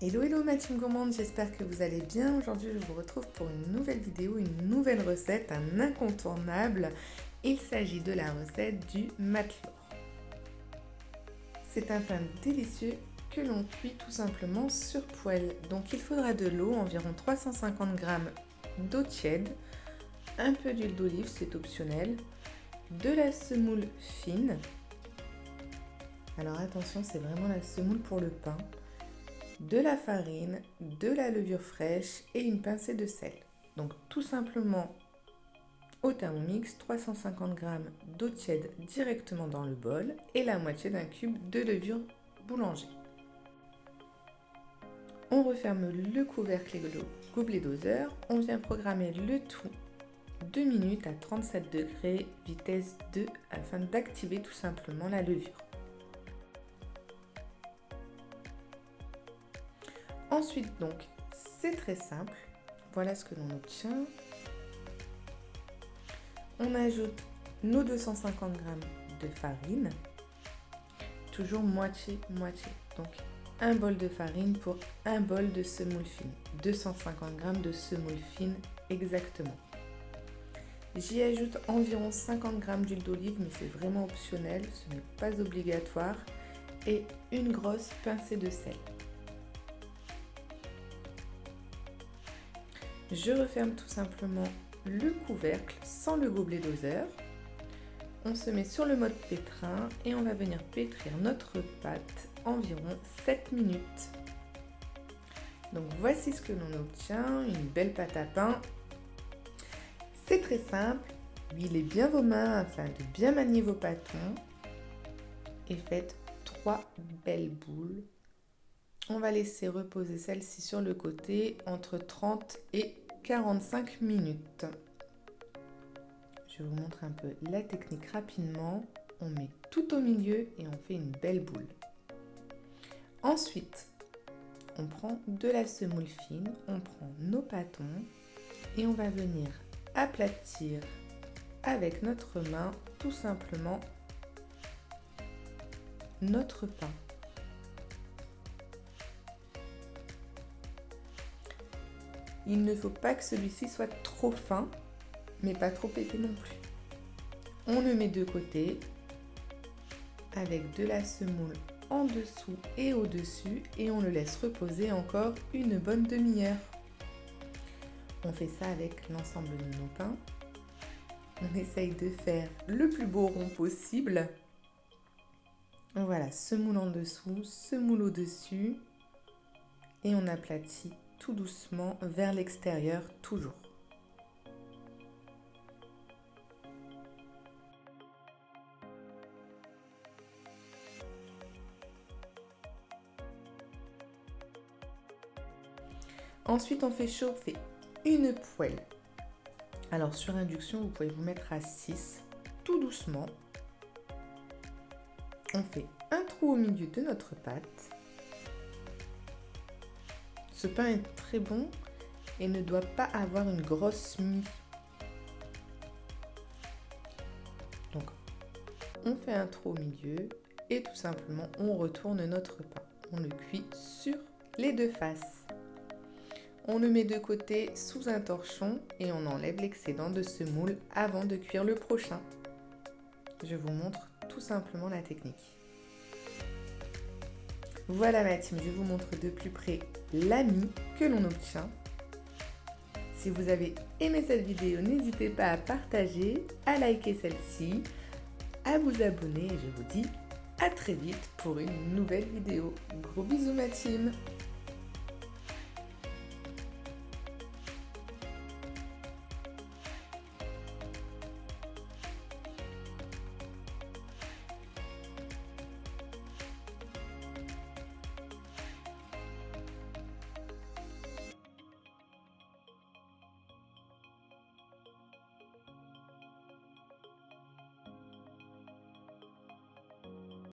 Hello hello ma team gourmande, j'espère que vous allez bien. Aujourd'hui je vous retrouve pour une nouvelle vidéo, une nouvelle recette, un incontournable. Il s'agit de la recette du matelot. C'est un pain délicieux que l'on cuit tout simplement sur poêle. Donc il faudra de l'eau, environ 350 g d'eau tiède, un peu d'huile d'olive, c'est optionnel, de la semoule fine. Alors attention, c'est vraiment la semoule pour le pain. De la farine, de la levure fraîche et une pincée de sel. Donc tout simplement au Thermomix, 350 g d'eau tiède directement dans le bol et la moitié d'un cube de levure boulanger. On referme le couvercle et le gobelet doseur. On vient programmer le tout 2 minutes à 37 degrés, vitesse 2, afin d'activer tout simplement la levure. Ensuite donc, c'est très simple, voilà ce que l'on obtient. On ajoute nos 250 g de farine, toujours moitié-moitié. Donc un bol de farine pour un bol de semoule fine, 250 g de semoule fine exactement. J'y ajoute environ 50 g d'huile d'olive, mais c'est vraiment optionnel, ce n'est pas obligatoire, et une grosse pincée de sel. Je referme tout simplement le couvercle sans le gobelet doseur. On se met sur le mode pétrin et on va venir pétrir notre pâte environ 7 minutes. Donc voici ce que l'on obtient, une belle pâte à pain. C'est très simple, huilez bien vos mains afin de bien manier vos pâtons et faites 3 belles boules. On va laisser reposer celle-ci sur le côté entre 30 et 45 minutes. Je vous montre un peu la technique rapidement. On met tout au milieu et on fait une belle boule. Ensuite, on prend de la semoule fine, on prend nos pâtons et on va venir aplatir avec notre main tout simplement notre pain. Il ne faut pas que celui-ci soit trop fin, mais pas trop épais non plus. On le met de côté avec de la semoule en dessous et au-dessus et on le laisse reposer encore une bonne demi-heure. On fait ça avec l'ensemble de nos pains. On essaye de faire le plus beau rond possible. Voilà, semoule en dessous, semoule au-dessus et on aplatit tout doucement vers l'extérieur toujours. Ensuite, on fait chauffer une poêle. Alors sur induction, vous pouvez vous mettre à 6, tout doucement. On fait un trou au milieu de notre pâte. Ce pain est très bon et ne doit pas avoir une grosse mie. Donc, on fait un trou au milieu et tout simplement, on retourne notre pain. On le cuit sur les deux faces. On le met de côté sous un torchon et on enlève l'excédent de semoule avant de cuire le prochain. Je vous montre tout simplement la technique. Voilà ma team, je vous montre de plus près la mie que l'on obtient. Si vous avez aimé cette vidéo, n'hésitez pas à partager, à liker celle-ci, à vous abonner et je vous dis à très vite pour une nouvelle vidéo. Gros bisous ma team!